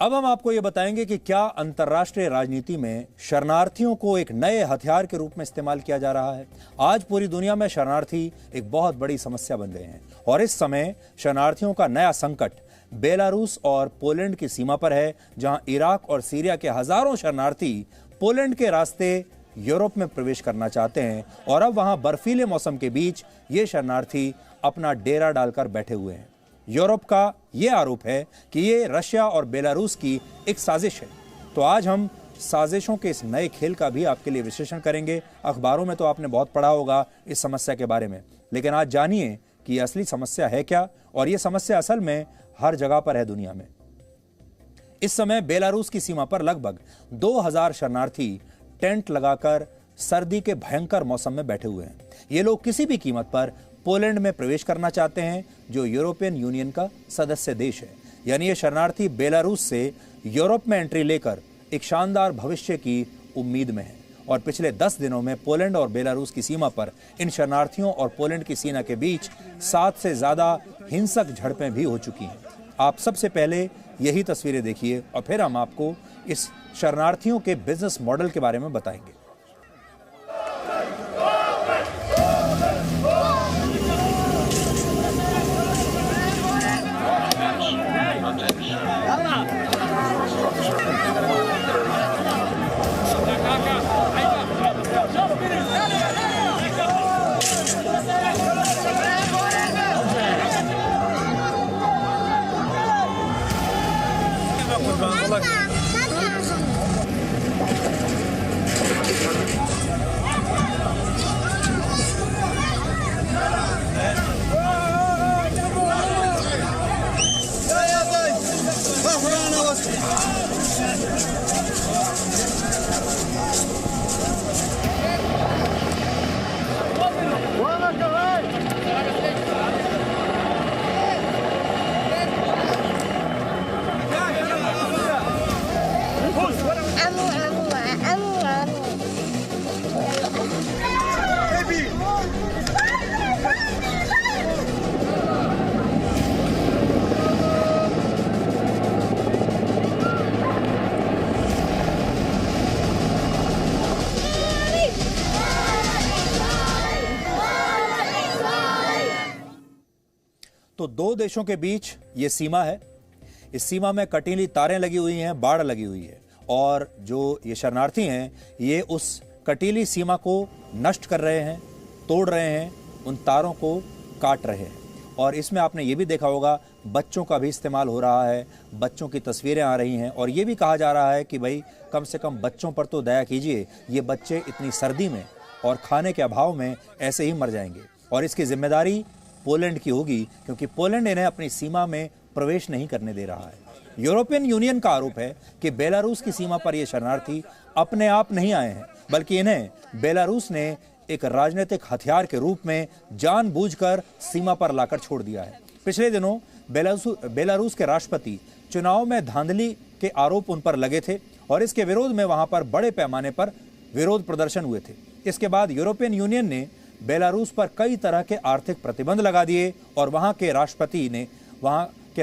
अब हम आपको ये बताएंगे कि क्या अंतर्राष्ट्रीय राजनीति में शरणार्थियों को एक नए हथियार के रूप में इस्तेमाल किया जा रहा है। आज पूरी दुनिया में शरणार्थी एक बहुत बड़ी समस्या बन गए हैं और इस समय शरणार्थियों का नया संकट बेलारूस और पोलैंड की सीमा पर है, जहां इराक और सीरिया के हजारों शरणार्थी पोलैंड के रास्ते यूरोप में प्रवेश करना चाहते हैं और अब वहां बर्फीले मौसम के बीच ये शरणार्थी अपना डेरा डालकर बैठे हुए हैं। यूरोप का यह आरोप है कि ये रशिया और बेलारूस की एक साजिश है। तो आज हम साजिशों के इस नए खेल का भी आपके लिए विश्लेषण करेंगे। अखबारों में तो आपने बहुत पढ़ा होगा इस समस्या के बारे में, लेकिन आज जानिए कि असली समस्या है क्या और ये समस्या असल में हर जगह पर है दुनिया में। इस समय बेलारूस की सीमा पर लगभग 2000 शरणार्थी टेंट लगाकर सर्दी के भयंकर मौसम में बैठे हुए हैं। ये लोग किसी भी कीमत पर पोलैंड में प्रवेश करना चाहते हैं, जो यूरोपियन यूनियन का सदस्य देश है। यानी ये शरणार्थी बेलारूस से यूरोप में एंट्री लेकर एक शानदार भविष्य की उम्मीद में है। और पिछले 10 दिनों में पोलैंड और बेलारूस की सीमा पर इन शरणार्थियों और पोलैंड की सेना के बीच 7 से ज्यादा हिंसक झड़पें भी हो चुकी हैं। आप सबसे पहले यही तस्वीरें देखिए और फिर हम आपको इस शरणार्थियों के बिजनेस मॉडल के बारे में बताएंगे। तो दो देशों के बीच ये सीमा है। इस सीमा में कटीली तारें लगी हुई हैं, बाड़ लगी हुई है और जो ये शरणार्थी हैं ये उस कटीली सीमा को नष्ट कर रहे हैं, तोड़ रहे हैं, उन तारों को काट रहे हैं। और इसमें आपने ये भी देखा होगा बच्चों का भी इस्तेमाल हो रहा है, बच्चों की तस्वीरें आ रही हैं और ये भी कहा जा रहा है कि भाई कम से कम बच्चों पर तो दया कीजिए, ये बच्चे इतनी सर्दी में और खाने के अभाव में ऐसे ही मर जाएंगे। और इसकी जिम्मेदारी पोलैंड की होगी, क्योंकि पोलैंड इन्हें अपनी सीमा में प्रवेश नहीं करने दे रहा है। यूरोपियन यूनियन का आरोप है कि बेलारूस की सीमा पर ये शरणार्थी अपने आप नहीं आए हैं, बल्कि इन्हें बेलारूस ने एक राजनीतिक हथियार के रूप में जानबूझकर सीमा पर लाकर छोड़ दिया है। पिछले दिनों बेलारूस के राष्ट्रपति चुनाव में धांधली के आरोप उन पर लगे थे और इसके विरोध में वहां पर बड़े पैमाने पर विरोध प्रदर्शन हुए थे। इसके बाद यूरोपियन यूनियन ने बेलारूस पर कई तरह के आर्थिक प्रतिबंध लगा दिए और वहां के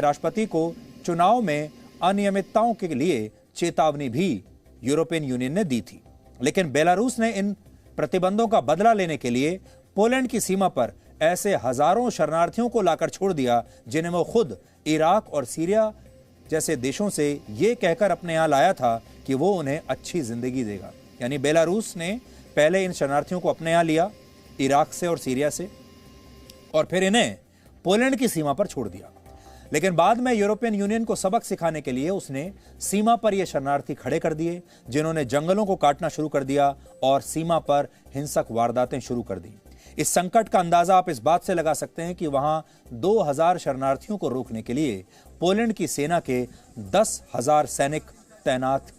राष्ट्रपति को चुनाव में अनियमितताओं के लिए चेतावनी भी यूरोपियन यूनियन ने दी थी। लेकिन बेलारूस ने इन प्रतिबंधों का बदला लेने के लिए पोलैंड की सीमा पर ऐसे हजारों शरणार्थियों को लाकर छोड़ दिया, जिन्हें वो खुद इराक और सीरिया जैसे देशों से ये कहकर अपने यहां लाया था कि वो उन्हें अच्छी जिंदगी देगा। यानी बेलारूस ने पहले इन शरणार्थियों को अपने यहां लिया इराक से और सीरिया से और फिर इन्हें पोलैंड की सीमा पर छोड़ दिया। लेकिन बाद में यूरोपियन यूनियन को सबक सिखाने के लिए उसने सीमा पर ये शरणार्थी खड़े कर दिए, जिन्होंने जंगलों को काटना शुरू कर दिया और सीमा पर हिंसक वारदातें शुरू कर दी। इस संकट का अंदाजा आप इस बात से लगा सकते हैं कि वहां 2000 शरणार्थियों को रोकने के लिए पोलैंड की सेना के 10,000 सैनिक तैनात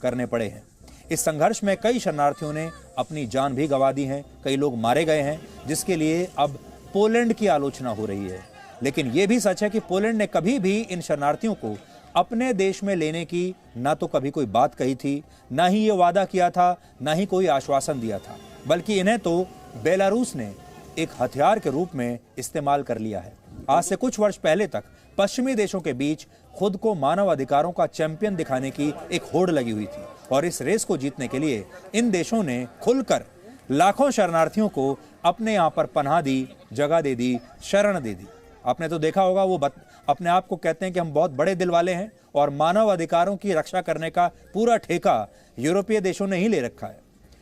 करने पड़े हैं। इस संघर्ष में कई शरणार्थियों ने अपनी जान भी गंवा दी है, कई लोग मारे गए हैं, जिसके लिए अब पोलैंड की आलोचना हो रही है। लेकिन यह भी सच है कि पोलैंड ने कभी भी इन शरणार्थियों को अपने देश में लेने की ना तो कभी कोई बात कही थी, ना ही ये वादा किया था, ना ही कोई आश्वासन दिया था, बल्कि इन्हें तो बेलारूस ने एक हथियार के रूप में इस्तेमाल कर लिया है। आज से कुछ वर्ष पहले तक पश्चिमी देशों के बीच खुद को मानव अधिकारों का चैंपियन दिखाने की एक होड़ लगी हुई थी और इस रेस को जीतने के लिए इन देशों ने खुलकर लाखों शरणार्थियों को अपने यहां पर पनाह दी, जगह दे दी, शरण दे दी। आपने तो देखा होगा वो अपने आप को कहते हैं कि हम बहुत बड़े दिल वाले हैं और मानव अधिकारों की रक्षा करने का पूरा ठेका यूरोपीय देशों ने ही ले रखा है।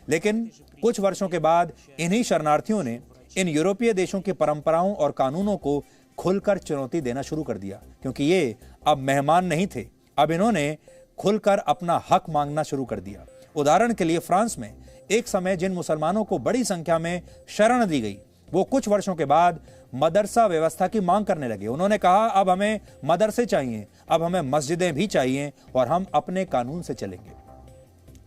लेकिन कुछ वर्षों के बाद इन्हीं शरणार्थियों ने इन यूरोपीय देशों की परंपराओं और कानूनों को खुलकर चुनौती देना शुरू कर दिया, क्योंकि ये अब मेहमान नहीं थे। अब इन्होंने खुलकर अपना हक मांगना शुरू कर दिया। उदाहरण के लिए फ्रांस में एक समय जिन मुसलमानों को बड़ी संख्या में शरण दी गई, वो कुछ वर्षों के बाद मदरसा व्यवस्था की मांग करने लगे। उन्होंने कहा अब हमें मदरसे चाहिए, अब हमें मस्जिदें भी चाहिए और हम अपने कानून से चलेंगे।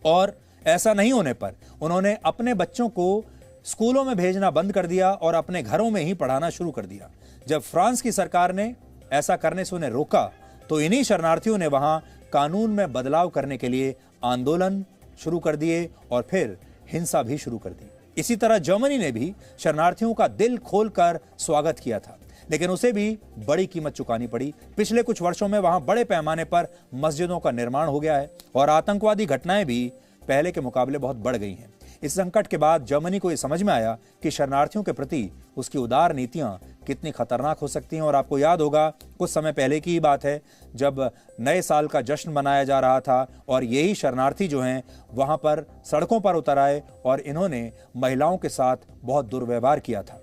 और ऐसा नहीं होने पर उन्होंने अपने बच्चों को स्कूलों में भेजना बंद कर दिया और अपने घरों में ही पढ़ाना शुरू कर दिया। जब फ्रांस की सरकार ने ऐसा करने से उन्हें रोका तो इन्हीं शरणार्थियों ने वहां कानून में बदलाव करने के लिए आंदोलन शुरू कर दिए और फिर हिंसा भी शुरू कर दी। इसी तरह जर्मनी ने भी शरणार्थियों का दिल खोलकर स्वागत किया था, लेकिन उसे भी बड़ी कीमत चुकानी पड़ी। पिछले कुछ वर्षों में वहां बड़े पैमाने पर मस्जिदों का निर्माण हो गया है और आतंकवादी घटनाएं भी पहले के मुकाबले बहुत बढ़ गई हैं। इस संकट के बाद जर्मनी को यह समझ में आया कि शरणार्थियों के प्रति उसकी उदार नीतियां कितनी खतरनाक हो सकती हैं। और आपको याद होगा कुछ समय पहले की ही बात है जब नए साल का जश्न मनाया जा रहा था और यही शरणार्थी जो हैं वहां पर सड़कों पर उतर आए और इन्होंने महिलाओं के साथ बहुत दुर्व्यवहार किया था।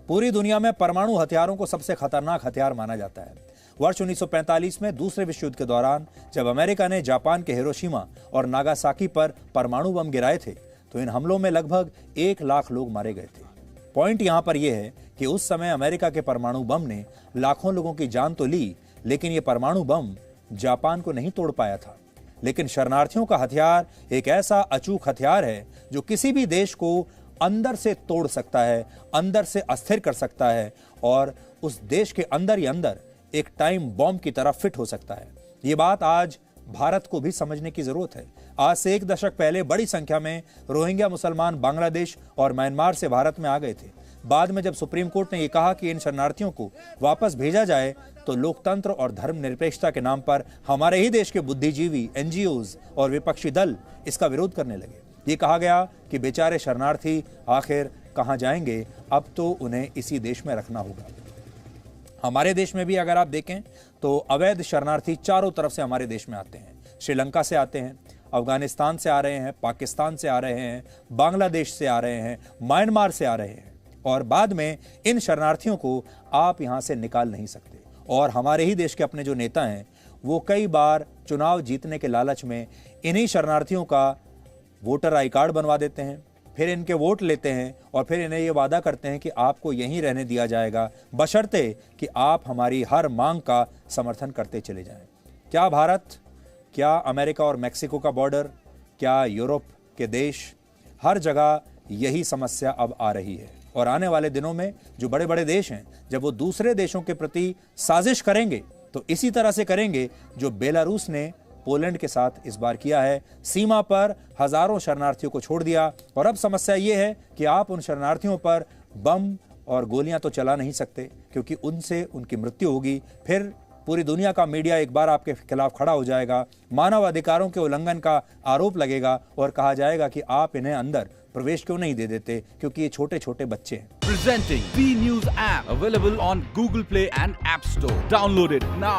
पूरी दुनिया में परमाणु हथियारों को सबसे खतरनाक हथियार माना जाता है। वर्ष 1945 में दूसरे विश्व युद्ध के दौरान जब अमेरिका ने जापान के हिरोशिमा और नागासाकी पर परमाणु बम गिराए थे तो इन हमलों में लगभग 1 लाख लोग मारे गए थे। पॉइंट यहां पर यह है कि उस समय अमेरिका के परमाणु बम ने लाखों लोगों की जान तो ली, लेकिन यह परमाणु बम जापान को नहीं तोड़ पाया था। लेकिन शरणार्थियों का हथियार एक ऐसा अचूक हथियार है जो किसी भी देश को अंदर से तोड़ सकता है, अंदर से अस्थिर कर सकता है और उस देश के अंदर ही अंदर एक टाइम बॉम्ब की तरह फिट हो सकता है। ये बात आज भारत को भी समझने की जरूरत है। आज से 1 दशक पहले बड़ी संख्या में रोहिंग्या मुसलमान बांग्लादेश और म्यांमार से भारत में आ गए थे। बाद में जब सुप्रीम कोर्ट ने यह कहा कि इन शरणार्थियों को वापस भेजा जाए तो लोकतंत्र और धर्मनिरपेक्षता के नाम पर हमारे ही देश के बुद्धिजीवी, NGOs और विपक्षी दल इसका विरोध करने लगे। ये कहा गया कि बेचारे शरणार्थी आखिर कहां जाएंगे, अब तो उन्हें इसी देश में रखना होगा। हमारे देश में भी अगर आप देखें तो अवैध शरणार्थी चारों तरफ से हमारे देश में आते हैं। श्रीलंका से आते हैं, अफगानिस्तान से आ रहे हैं, पाकिस्तान से आ रहे हैं, बांग्लादेश से आ रहे हैं, म्यांमार से आ रहे हैं और बाद में इन शरणार्थियों को आप यहां से निकाल नहीं सकते। और हमारे ही देश के अपने जो नेता हैं वो कई बार चुनाव जीतने के लालच में इन्हीं शरणार्थियों का वोटर आई कार्ड बनवा देते हैं, फिर इनके वोट लेते हैं और फिर इन्हें ये वादा करते हैं कि आपको यहीं रहने दिया जाएगा बशर्ते कि आप हमारी हर मांग का समर्थन करते चले जाएं। क्या भारत, क्या अमेरिका और मैक्सिको का बॉर्डर, क्या यूरोप के देश, हर जगह यही समस्या अब आ रही है। और आने वाले दिनों में जो बड़े बड़े देश हैं जब वो दूसरे देशों के प्रति साजिश करेंगे तो इसी तरह से करेंगे जो बेलारूस ने पोलैंड के साथ इस बार किया है। सीमा पर हजारों शरणार्थियों को छोड़ दिया और अब समस्या यह है कि आप उन शरणार्थियों पर बम और गोलियां तो चला नहीं सकते क्योंकि उनसे उनकी मृत्यु होगी। फिर पूरी दुनिया का मीडिया एक बार आपके खिलाफ खड़ा हो जाएगा, मानव अधिकारों के उल्लंघन का आरोप लगेगा और कहा जाएगा कि आप इन्हें अंदर प्रवेश क्यों नहीं दे देते क्योंकि ये छोटे छोटे बच्चे हैं। Presenting B News app available on Google Play and App Store. Download it now.